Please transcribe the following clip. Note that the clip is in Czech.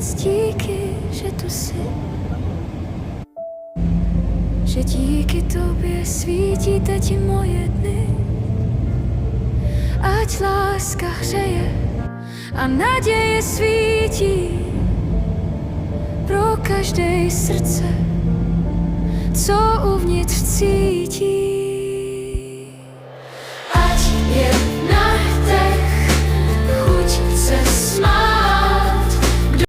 díky, že tu jsi, že díky tobě svítí teď moje dny. Ať láska hřeje a naděje svítí pro každé srdce, co uvnitř cítí.